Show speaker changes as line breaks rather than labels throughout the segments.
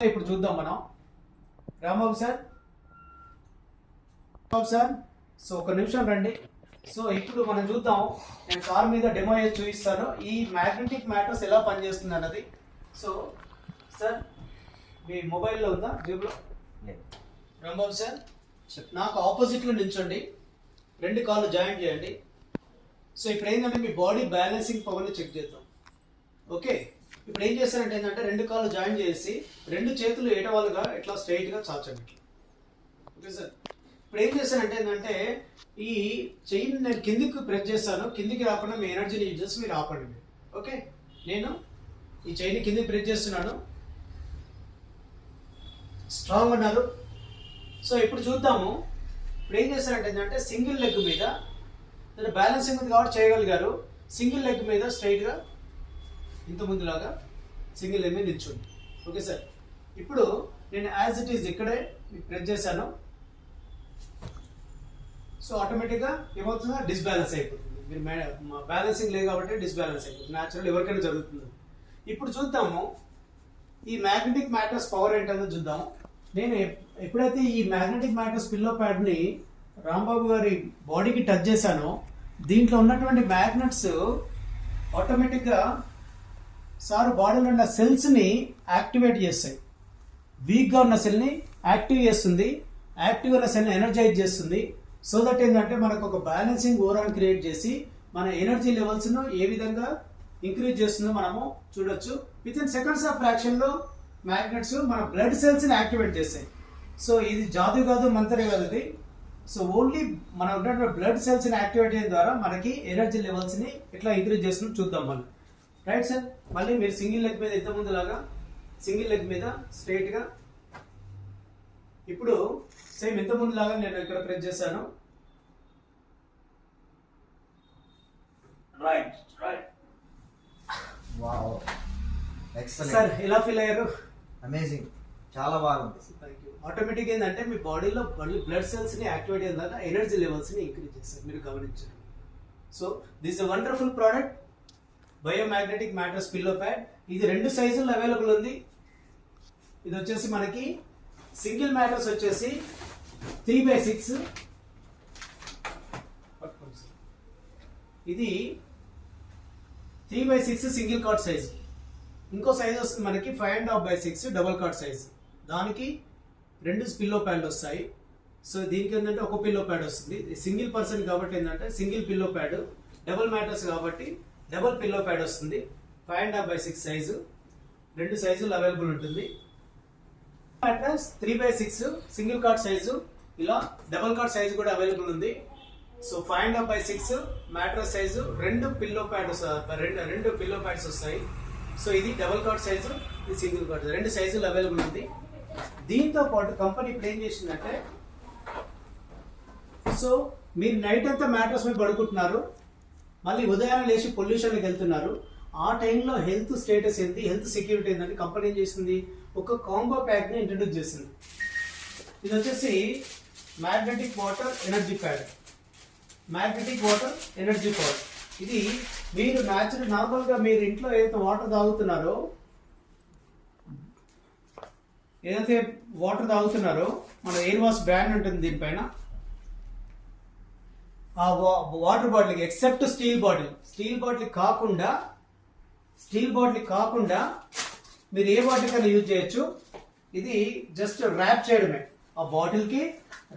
ఇప్పుడు చూద్దాం మనం రాంబాబు సార్ సో ఒక నిమిషం రండి. సో ఇప్పుడు మనం చూద్దాం, నేను కార్ మీద డెమో చేసి చూపిస్తాను ఈ మ్యాగ్నెటిక్ మ్యాటర్స్ ఎలా పనిచేస్తుంది అన్నది. సో సార్ మీ మొబైల్లో ఉందా జేబులో? రాంబాబు సార్ నాకు ఆపోజిట్లో నిల్చోండి, రెండు కాళ్ళు జాయింట్ చేయండి. సో ఇప్పుడు ఏంటంటే మీ బాడీ బ్యాలెన్సింగ్ పవర్ని చెక్ చేద్దాం. ఓకే, ఇప్పుడు ఏం చేస్తారంటే ఏంటంటే రెండు కాళ్ళు జాయిన్ చేసి రెండు చేతులు ఏటవాలుగా ఇట్లా స్ట్రైట్గా చాచండి. ఓకే సార్, ఇప్పుడు ఏం చేస్తానంటే ఏంటంటే ఈ చైన్ నేను కిందికి ప్రెస్ చేస్తాను, కిందికి రాకుండా మీ ఎనర్జీని యూజ్ చేసి మీరు ఆపండి మీరు. ఓకే, నేను ఈ చైన్ కిందికి ప్రెస్ చేస్తున్నాను, స్ట్రాంగ్ అన్నారు. సో ఇప్పుడు చూద్దాము, ఇప్పుడు ఏం చేస్తారంటే ఏంటంటే సింగిల్ లెగ్ మీద బ్యాలెన్సింగ్ ఉంది కాబట్టి చేయగలిగారు. సింగిల్ లెగ్ మీద స్ట్రైట్గా ఇంత ముందులాగా సింగిల్ లెగ్ మీద నిల్చోండి. ఓకే సార్, ఇప్పుడు నేను యాజ్ ఇట్ ఈజ్ ఇక్కడే ప్రెస్ చేశాను. సో ఆటోమేటిక్గా ఏమవుతుందో డిస్బ్యాలెన్స్ అయిపోతుంది. మీరు బ్యాలెన్సింగ్ లేదు కాబట్టి డిస్బ్యాలెన్స్ అయిపోతుంది, న్యాచురల్ ఎవరికైనా జరుగుతుంది. ఇప్పుడు చూద్దాము ఈ మ్యాగ్నెటిక్ మ్యాటర్స్ పవర్ ఏంటో చూద్దాం. నేను ఎప్పుడైతే ఈ మ్యాగ్నెటిక్ మ్యాటర్స్ పిల్లో ప్యాడ్ని రాంబాబు గారి బాడీకి టచ్ చేశానో దీంట్లో ఉన్నటువంటి మ్యాగ్నెట్స్ ఆటోమేటిక్గా సార్ బాడీలో ఉన్న సెల్స్ని యాక్టివేట్ చేస్తాయి. వీక్గా ఉన్న సెల్ని యాక్టివ్ చేస్తుంది, యాక్టివ్ ఉన్న సెల్ని ఎనర్జైజ్ చేస్తుంది. సో దట్ ఏంటంటే మనకు ఒక బ్యాలెన్సింగ్ ఓవరాల్ క్రియేట్ చేసి మన ఎనర్జీ లెవెల్స్ను ఏ విధంగా ఇంక్రీజ్ చేస్తుందో మనము చూడొచ్చు. విత్ ఇన్ సెకండ్స్ ఆఫ్ ఫ్రాక్షన్లో మ్యాగ్నెట్స్ మన బ్లడ్ సెల్స్ని యాక్టివేట్ చేస్తాయి. సో ఇది జాదు కాదు, మంత్రే కాదు ఇది. సో ఓన్లీ మన ఉన్నటువంటి బ్లడ్ సెల్స్ని యాక్టివేట్ చేయడం ద్వారా మనకి ఎనర్జీ లెవెల్స్ని ఎట్లా ఇంక్రీజ్ చేస్తుందో చూద్దాం మనం. రైట్ సార్, మళ్ళీ మీరు సింగిల్ లెగ్ మీద ఇంతకుముందు లాగా సింగిల్ లెగ్ మీద స్ట్రైట్గా, ఇప్పుడు సేమ్ ఇంతకుముందు లాగా నేను ఇక్కడ ప్రెస్ చేశాను. Right right.
Wow, excellent
sir ఎలా ఫీల్ అయ్యారు?
అమేజింగ్, చాలా బాగుంది.
Thank you. ఆటోమేటిక్ ఏంటంటే మీ బాడీలో బ్లడ్ సెల్స్ని యాక్టివేట్ అయిన దాకా ఎనర్జీ లెవెల్స్ని ఇంక్రీజ్ చేస్తారు, మీరు గమనించారు. So this a wonderful product biomagnetic matters pillow pad. ఇది రెండు సైజుల్లో అవైలబుల్ ఉంది. ఇది వచ్చేసి మనకి సింగిల్ మ్యాటర్స్ వచ్చేసి 3/6, ఇది 3/6 సింగిల్ కార్డ్ సైజ్. ఇంకో సైజ్ వస్తుంది మనకి 5.5/6 డబుల్ కార్డ్ సైజ్. దానికి రెండు పిల్లో ప్యాడ్లు వస్తాయి. సో దీనికి ఏంటంటే ఒక పిల్లో ప్యాడ్ వస్తుంది. సింగిల్ పర్సన్ కాబట్టి ఏంటంటే single pillow pad, double matters కాబట్టి డబుల్ పిల్లో ప్యాడ్ వస్తుంది. 5.5/6 సైజు, రెండు సైజులు అవైలబుల్ ఉంటుంది. మ్యాట్రస్ 3/6 సింగిల్ కార్డ్ సైజు, ఇలా డబుల్ కార్డ్ సైజు కూడా అవైలబుల్ ఉంది. సో 5.5/6 మ్యాట్రస్ సైజు, రెండు పిల్లో ప్యాడ్స్ వస్తాయి. సో ఇది డబుల్ కార్డ్ సైజు, ఇది సింగిల్ కార్డ్, రెండు సైజులు అవైలబుల్ ఉంది. దీంతో పాటు కంపెనీ ఇప్పుడు ఏం చేసిందంటే, సో మీరు నైట్ అంతా మ్యాట్రస్ మీద పడుకుంటున్నారు, మళ్ళీ ఉదయాన్నే లేచి పొల్యూషన్కి వెళ్తున్నారు. ఆ టైంలో హెల్త్ స్టేటస్ ఏంటి, హెల్త్ సెక్యూరిటీ ఏంటంటే కంపెనీ ఏం చేసింది, ఒక కాంబో ప్యాక్ని ఇంట్రడ్యూస్ చేసింది. ఇది వచ్చేసి magnetic water energy pad, magnetic water energy pad. ఇది మీరు నార్మల్గా మీరు ఇంట్లో ఏదైతే వాటర్ తాగుతున్నారో మన ఎయిర్ వాష్ బ్రాండ్ ఉంటుంది దీనిపైన, ఆ వాటర్ బాటిల్కి ఎక్సెప్ట్ స్టీల్ బాటిల్ కాకుండా మీరు ఏ బాటిల్ కన్నా యూజ్ చేయొచ్చు. ఇది జస్ట్ ర్యాప్ చేయడమే, ఆ బాటిల్కి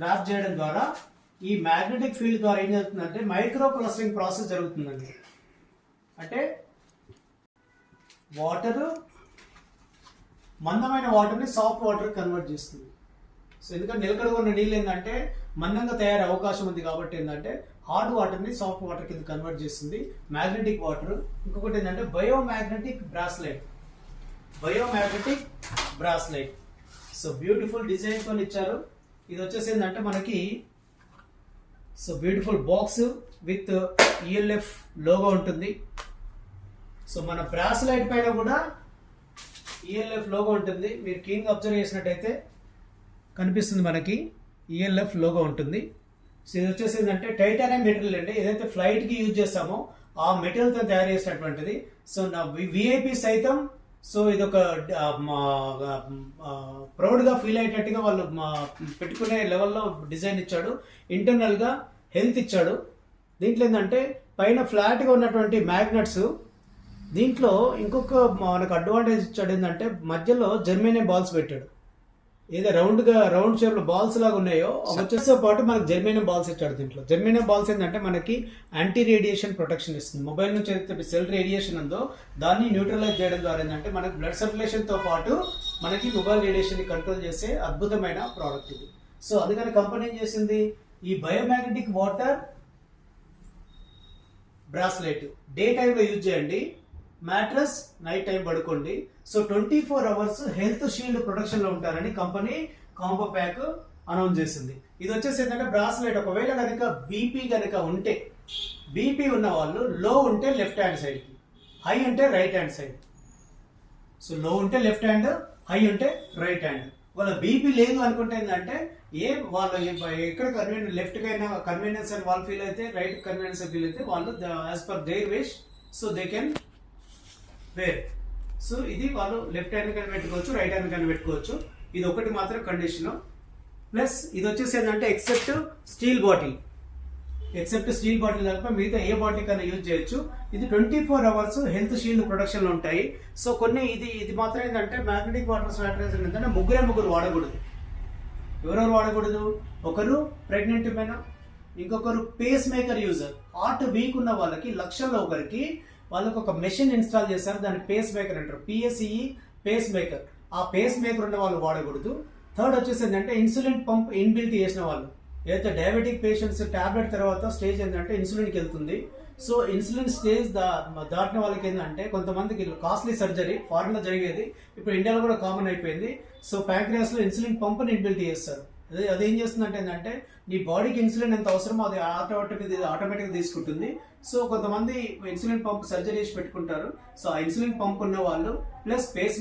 ర్యాప్ చేయడం ద్వారా ఈ మ్యాగ్నెటిక్ ఫీల్డ్ ద్వారా ఏం జరుగుతుందంటే మైక్రో క్లస్టరింగ్ ప్రాసెస్ జరుగుతుందండి. అంటే మందమైన వాటర్ని సాఫ్ట్ వాటర్ కన్వర్ట్ చేస్తుంది. సో ఎందుకంటే నిలకడగా ఉన్న నీళ్ళు ఏంటంటే మందంగా తయారయ్యే అవకాశం ఉంది కాబట్టి ఏంటంటే హార్డ్ వాటర్ని సాఫ్ట్ వాటర్ కింద కన్వర్ట్ చేస్తుంది మ్యాగ్నెటిక్ వాటర్. ఇంకొకటి ఏంటంటే బయోమ్యాగ్నెటిక్ బ్రాస్లైట్. సో బ్యూటిఫుల్ డిజైన్తో ఇచ్చారు. ఇది వచ్చేసి ఏంటంటే మనకి so beautiful box with ELF logo ఉంటుంది. సో మన బ్రాస్లైట్ పైన కూడా ELF లోగో ఉంటుంది. మీరు క్లీన్గా అబ్జర్వ్ చేసినట్టయితే కనిపిస్తుంది, మనకి ELF లోగో ఉంటుంది. సో ఇది వచ్చేసి ఏంటంటే టైటానియం మెటీరియల్ అండి, ఏదైతే ఫ్లైట్కి యూజ్ చేస్తామో ఆ మెటీరియల్తో తయారు చేసినటువంటిది. సో నా VIP సైతం సో ఇది ఒక ప్రౌడ్గా ఫీల్ అయ్యేటట్టుగా వాళ్ళు పెట్టుకునే లెవెల్లో డిజైన్ ఇచ్చాడు. ఇంటర్నల్గా హెల్త్ ఇచ్చాడు. దీంట్లో ఏంటంటే పైన ఫ్లాట్గా ఉన్నటువంటి మ్యాగ్నెట్స్, దీంట్లో ఇంకొక మనకు అడ్వాంటేజ్ ఇచ్చాడు ఏంటంటే మధ్యలో జర్మేనియం బాల్స్ పెట్టాడు. ఏదో రౌండ్ షేప్ లో బాల్స్ లాగా ఉన్నాయో వచ్చేతో పాటు మనకి జర్మేనియం బాల్స్ ఇచ్చాడు. దీంట్లో జర్మేనియం బాల్స్ ఏంటంటే మనకి యాంటీ రేడియేషన్ ప్రొటెక్షన్ ఇస్తుంది. మొబైల్ నుంచి ఏదైతే సెల్ రేడియేషన్ ఉందో దాన్ని న్యూట్రలైజ్ చేయడం ద్వారా ఏంటంటే మనకి బ్లడ్ సర్క్యులేషన్ తో పాటు మనకి మొబైల్ రేడియేషన్ ని కంట్రోల్ చేసే అద్భుతమైన ప్రోడక్ట్ ఇది. సో అందుకని కంపెనీ ఏం చేసింది, ఈ బయోమాగ్నెటిక్ వాటర్ బ్రాస్లెట్ డే టైంలో యూజ్ చేయండి, మ్యాట్రస్ నైట్ టైం పడుకోండి. So 24 hours health shield protection లో ఉంటారని కంపెనీ కాంబో ప్యాక్ అనౌన్స్ చేసింది. ఇది వచ్చేసి ఏంటంటే బ్రాస్లెట్, ఒకవేళ కనుక బీపీ కనుక ఉంటే, బీపీ ఉన్న వాళ్ళు లో ఉంటే లెఫ్ట్ హ్యాండ్ సైడ్ కి, హై ఉంటే రైట్ హ్యాండ్ సైడ్. సో లో ఉంటే లెఫ్ట్ హ్యాండ్, హై ఉంటే రైట్ హ్యాండ్. వాళ్ళ బీపీ లేదు అనుకుంటే ఏంటంటే వాళ్ళు ఎక్కడ కన్వీనియన్స్, లెఫ్ట్ కైనా కన్వీనియన్స్ అని వాళ్ళు ఫీల్ అయితే, రైట్ కన్వీనియన్స్ ఫీల్ అయితే వాళ్ళు as per their wish so they can wear. So ఇది వాళ్ళు లెఫ్ట్ హ్యాండ్ కానీ పెట్టుకోవచ్చు, రైట్ హ్యాండ్ కానీ పెట్టుకోవచ్చు. ఇది ఒకటి మాత్రం కండిషన్. ప్లస్ ఇది వచ్చేసి ఏంటంటే ఎక్సెప్ట్ స్టీల్ బాటిల్ తప్ప మిగతా ఏ బాటిల్ కన్నా యూజ్ చేయొచ్చు. ఇది 24 hours హెల్త్ షీల్డ్ ప్రొడక్షన్ లో ఉంటాయి. సో కొన్ని ఇది మాత్రం ఏంటంటే మ్యాగ్నెటిక్ వాటర్ స్వాటరైజర్ ఏంటంటే ముగ్గురు వాడకూడదు. ఎవరెవరు వాడకూడదు, ఒకరు ప్రెగ్నెంట్ మెన్, ఇంకొకరు pacemaker user. Heart weak ఉన్న వాళ్ళకి లక్షల్లో ఒకరికి వాళ్ళకి ఒక మెషిన్ ఇన్స్టాల్ చేశారు, దాన్ని పేస్ మేకర్ అంటారు, PSE పేస్ మేకర్. ఆ పేస్ మేకర్ ఉన్న వాళ్ళు వాడకూడదు. థర్డ్ వచ్చేసి ఏంటంటే ఇన్సులిన్ పంప్ ఇన్బిల్ట్ చేసిన వాళ్ళు, ఏదైతే డయాబెటిక్ పేషెంట్స్ టాబ్లెట్ తర్వాత స్టేజ్ ఏంటంటే ఇన్సులిన్కి వెళ్తుంది. సో ఇన్సులిన్ స్టేజ్ దాటిన వాళ్ళకి ఏంటంటే కొంతమందికి కాస్ట్లీ సర్జరీ ఫారెన్ లో జరిగేది, ఇప్పుడు ఇండియాలో కూడా కామన్ అయిపోయింది. సో ప్యాంక్రియాస్ లో ఇన్సులిన్ పంప్ ఇన్బిల్ట్ చేస్తారు. అదేం చేస్తుందంటే ఏంటంటే నీ బాడీకి ఇన్సులిన్ ఎంత అవసరమో అది ఆటోమేటిక్గా తీసుకుంటుంది. సో కొంతమంది ఇన్సులిన్ పంప్ సర్జరీ చేసి పెట్టుకుంటారు. సో ఆ ఇన్సులిన్ పంప్ ఉన్న వాళ్ళు ప్లస్ పేస్